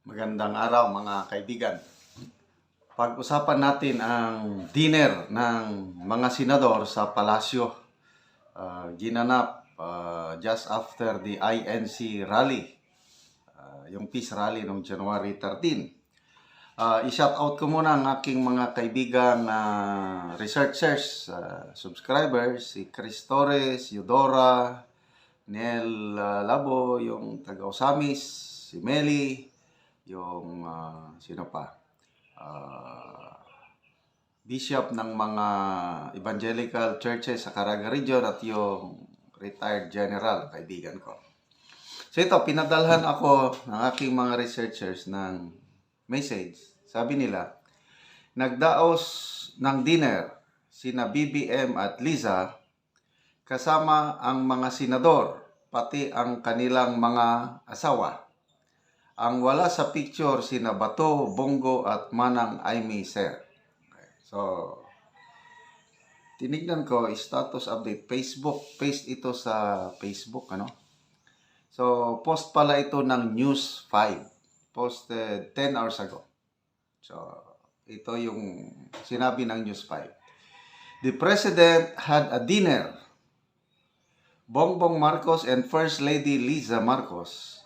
Magandang araw mga kaibigan. Pag-usapan natin ang dinner ng mga senador sa palasyo. Ginanap just after the INC rally, yung peace rally noong January 13. I-shout out ko muna ang aking mga kaibigang researchers, subscribers, si Chris Torres, Eudora, Nel Labo, yung taga-Osamis, si Meli, yung sino pa? Bishop ng mga evangelical churches sa Caraga Region at yung retired general, kaibigan ko. So ito, pinadalhan ako ng aking mga researchers ng message. Sabi nila, nagdaos ng dinner sina BBM at Liza kasama ang mga senador, pati ang kanilang mga asawa. Ang wala sa picture sina Bato, Bongo at Manang Aimee Sir. Okay. So, tinignan ko, status update, Facebook. Paste ito sa Facebook, ano? So, post pala ito ng News 5. Posted 10 hours ago. So, ito yung sinabi ng News 5. The President had a dinner. Bongbong Marcos and First Lady Liza Marcos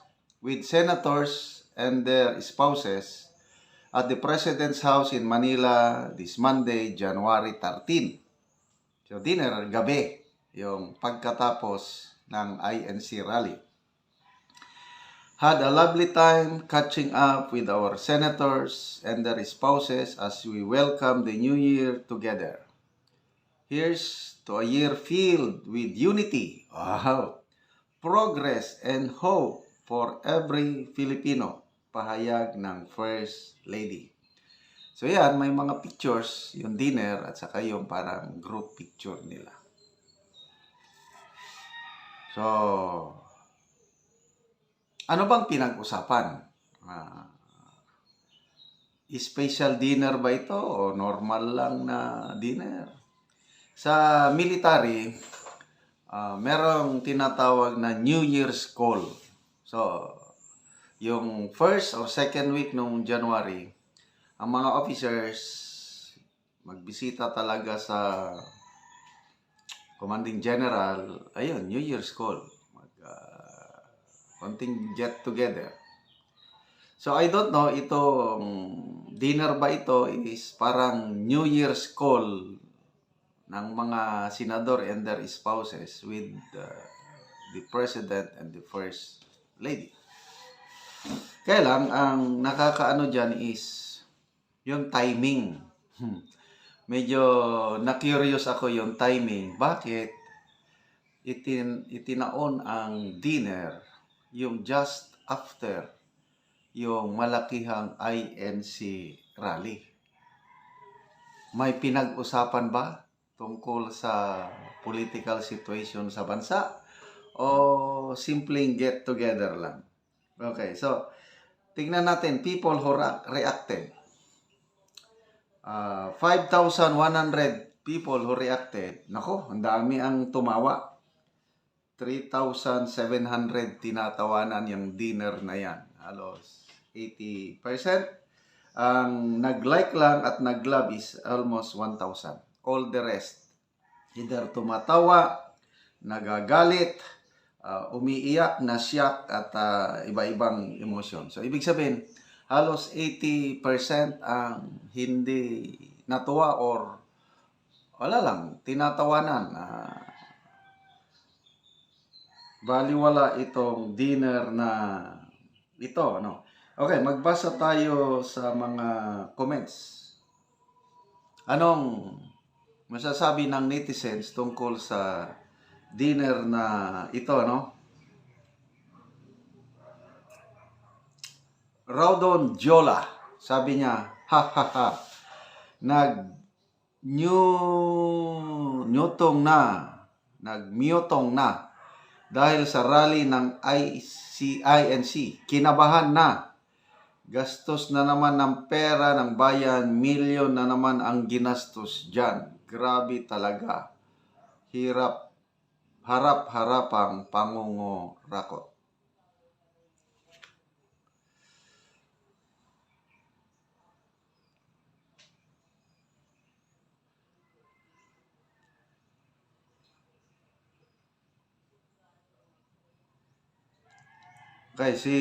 with senators and their spouses at the President's house in Manila this Monday, January 13. So dinner, gabi, yung pagkatapos ng INC rally. Had a lovely time catching up with our senators and their spouses as we welcome the new year together. Here's to a year filled with unity, progress and hope for every Filipino, pahayag ng First Lady. So yan, may mga pictures, yung dinner at saka yung parang group picture nila. So, ano bang pinag-usapan? Special dinner ba ito o normal lang na dinner? Sa military, merong tinatawag na New Year's call. So, yung first or second week ng January, ang mga officers magbisita talaga sa commanding general, ayun, New Year's call. Konting get together. So, I don't know, itong dinner ba ito is parang New Year's call ng mga senador and their spouses with the President and the First Lady. Kaya lang, ang nakakaano dyan is yung timing. Medyo na-curious ako yung timing. Bakit itinaon ang dinner yung just after yung malakihang INC rally? May pinag-usapan ba tungkol sa political situation sa bansa o simpleng get together lang? Okay, so tingnan natin people who reacted. 5,100 people who reacted. Nako, ang dami ang tumawa. 3,700 tinatawanan yung dinner na yan. Halos 80%. Ang nag-like lang at nag-love is almost 1,000. All the rest, either tumatawa, nagagalit, umiiyak, nasyak, at iba-ibang emosyon. So, ibig sabihin, halos 80% ang hindi natuwa or wala lang, tinatawanan. Baliwala itong dinner na ito, no? Okay, magbasa tayo sa mga comments. Anong masasabi ng netizens tungkol sa dinner na ito, no? Raudon Jola, sabi niya, nagmutong na dahil sa rally ng INC, kinabahan na. Gastos na naman ng pera ng bayan, milyon na naman ang ginastos dyan. Grabe talaga. Harap-harapang pangungurakot. Okay, si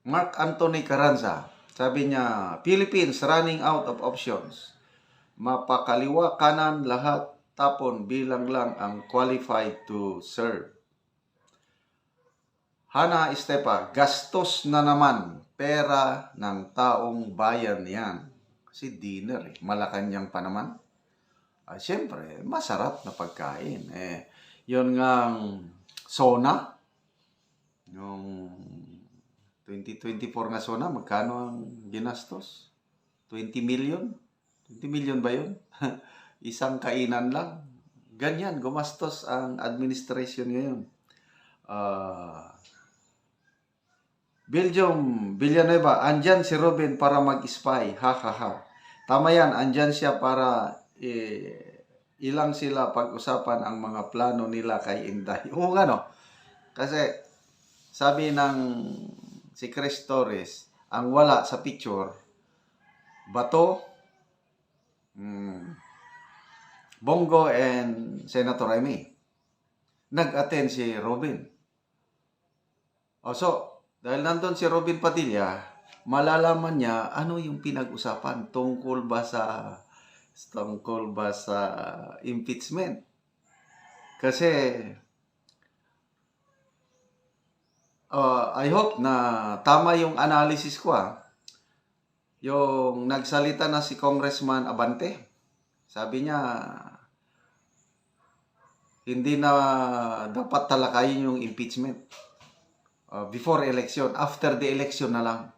Mark Anthony Carranza, sabi niya, Philippines running out of options. Mapakaliwa kanan lahat tapon bilang lang ang qualified to serve. Hana Estepa, gastos na naman. Pera ng taong bayan yan. Kasi dinner eh. Malacanang pa naman. Siyempre, masarap na pagkain. Yun ngang SONA. Yung 2024 nga SONA, magkano ang ginastos? 20 million? 20 million ba yun? Isang kainan lang. Ganyan, gumastos ang administration ngayon. Belgium, Villanueva, andyan si Robin para mag-spy. Ha ha ha. Tama yan, andyan siya para ilang sila pag-usapan ang mga plano nila kay Inday. Oo nga no. Kasi sabi ng si Chris Torres, ang wala sa picture, Bato, Bongo and Senator Remy. Nag-attend si Robin. So, dahil nandun si Robin Padilla, malalaman niya ano yung pinag-usapan tungkol ba sa impeachment. Kasi I hope na tama yung analysis ko Yung nagsalita na si Congressman Abante. Sabi niya hindi na dapat talakayin yung impeachment. Before election, after the election na lang.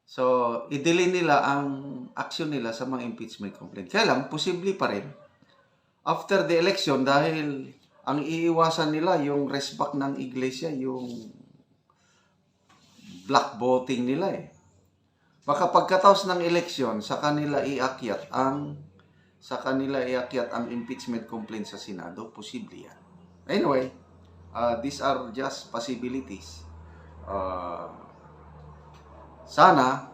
So, i-delay nila ang action nila sa mga impeachment complaint. Kaya lang, posible pa rin. After the election, dahil ang iiwasan nila yung resback ng iglesia, yung black voting nila Baka pagkatapos ng election, sa kanila iakyat ang impeachment complaint sa Senado, posible yan. Anyway, these are just possibilities. Sana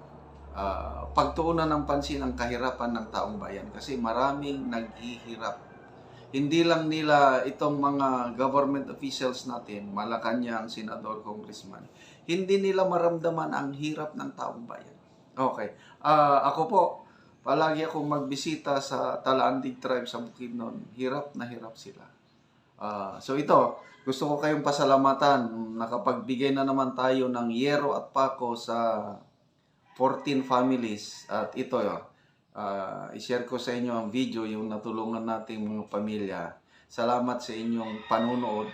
pagtuunan ng pansin ang kahirapan ng taong bayan kasi maraming naghihirap. Hindi lang nila itong mga government officials natin, Malacanang, senador, congressman, hindi nila maramdaman ang hirap ng taong bayan. Okay. Ako po, palagi akong magbisita sa Talaandig tribe sa Bukidnon. Hirap na hirap sila. So ito, gusto ko kayong pasalamatan. Nakapagbigay na naman tayo ng yero at pako sa 14 families. At ito, i-share ko sa inyo ang video, yung natulungan nating mga pamilya. Salamat sa inyong panunood.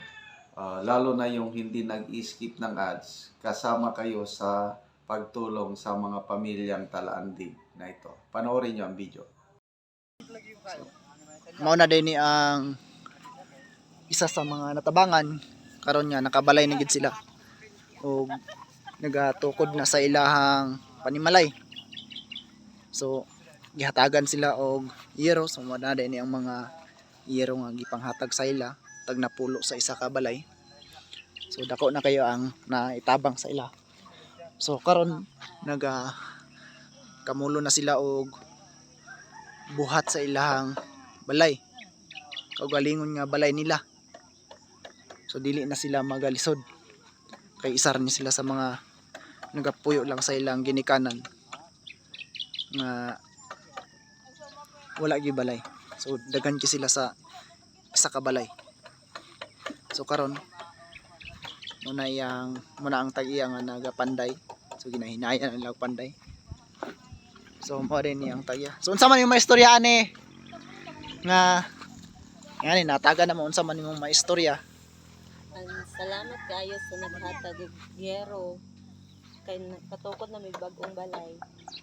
Lalo na yung hindi nag-skip ng ads. Kasama kayo sa pagtulong sa mga pamilyang Talaandig na ito. Panoorin nyo ang video. Mauna din ni ang isa sa mga natabangan karon nga nakabalay na gid sila o nagatukod na sa ilahang panimalay. So gihatagan sila og yero, so mauna din ni ang mga yero nga gipanghatag sa ila tag napulo sa isa ka balay. So dako na kayo ang naitabang sa ila. So karon kamulo na sila og buhat sa ilahang balay. Kaugalingon nga balay nila. So dili na sila magalisod. Kay isar ni sila sa mga nagapuyo lang sa ilang ginikanan nga wala gyud balay. So daghan ki sila sa isa ka balay. So karon muna ang tag-iya nga nagapanday. So ginahinayan ang panday. So mo rin niyang tag-iya. So unsa man yung maistorya ani nga ngani nataga na mo unsa man imong maistorya. Salamat kayo sa naghatag og yero kay patukod na may bag-ong balay.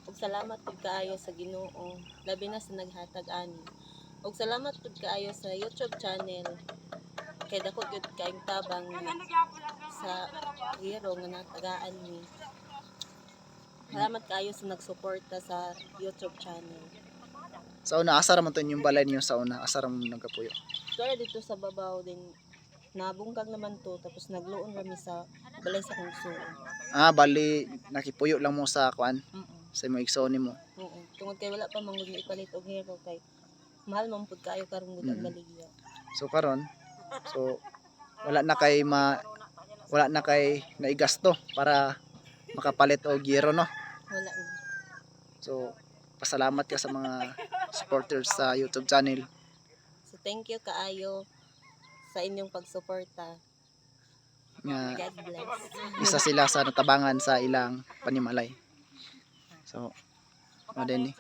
Ug salamat pud kaayo sa Ginoo labi na sa naghatag ani. Ug salamat pud kaayo sa YouTube channel kay dako gyud kaayong tabang sa yero nga natagaan ni. Salamat kayo sa nagsuporta sa YouTube channel. Sa una asa ra man to yung balay niyo sa una asa ra mo nagapuyo. Kaya dito sa babaw din nabungkag naman to tapos nagluon kami sa balay sa kungso. Bali nakipuyo lang mo sa kuan sa imong igsoon nimo. Oo. Tungod kay wala pa mangud ni ipalit og hero kay mahal man pud kayo karon gud ang baligya. So karon wala na kay wala na kay naigasto para makapalit og yero, no? Wala na. So pasalamat ka sa mga supporters sa YouTube channel. So thank you kaayo sa inyong pagsuporta. Nga God bless. isa sila sa natabangan sa ilang panimalay. So ano din ni.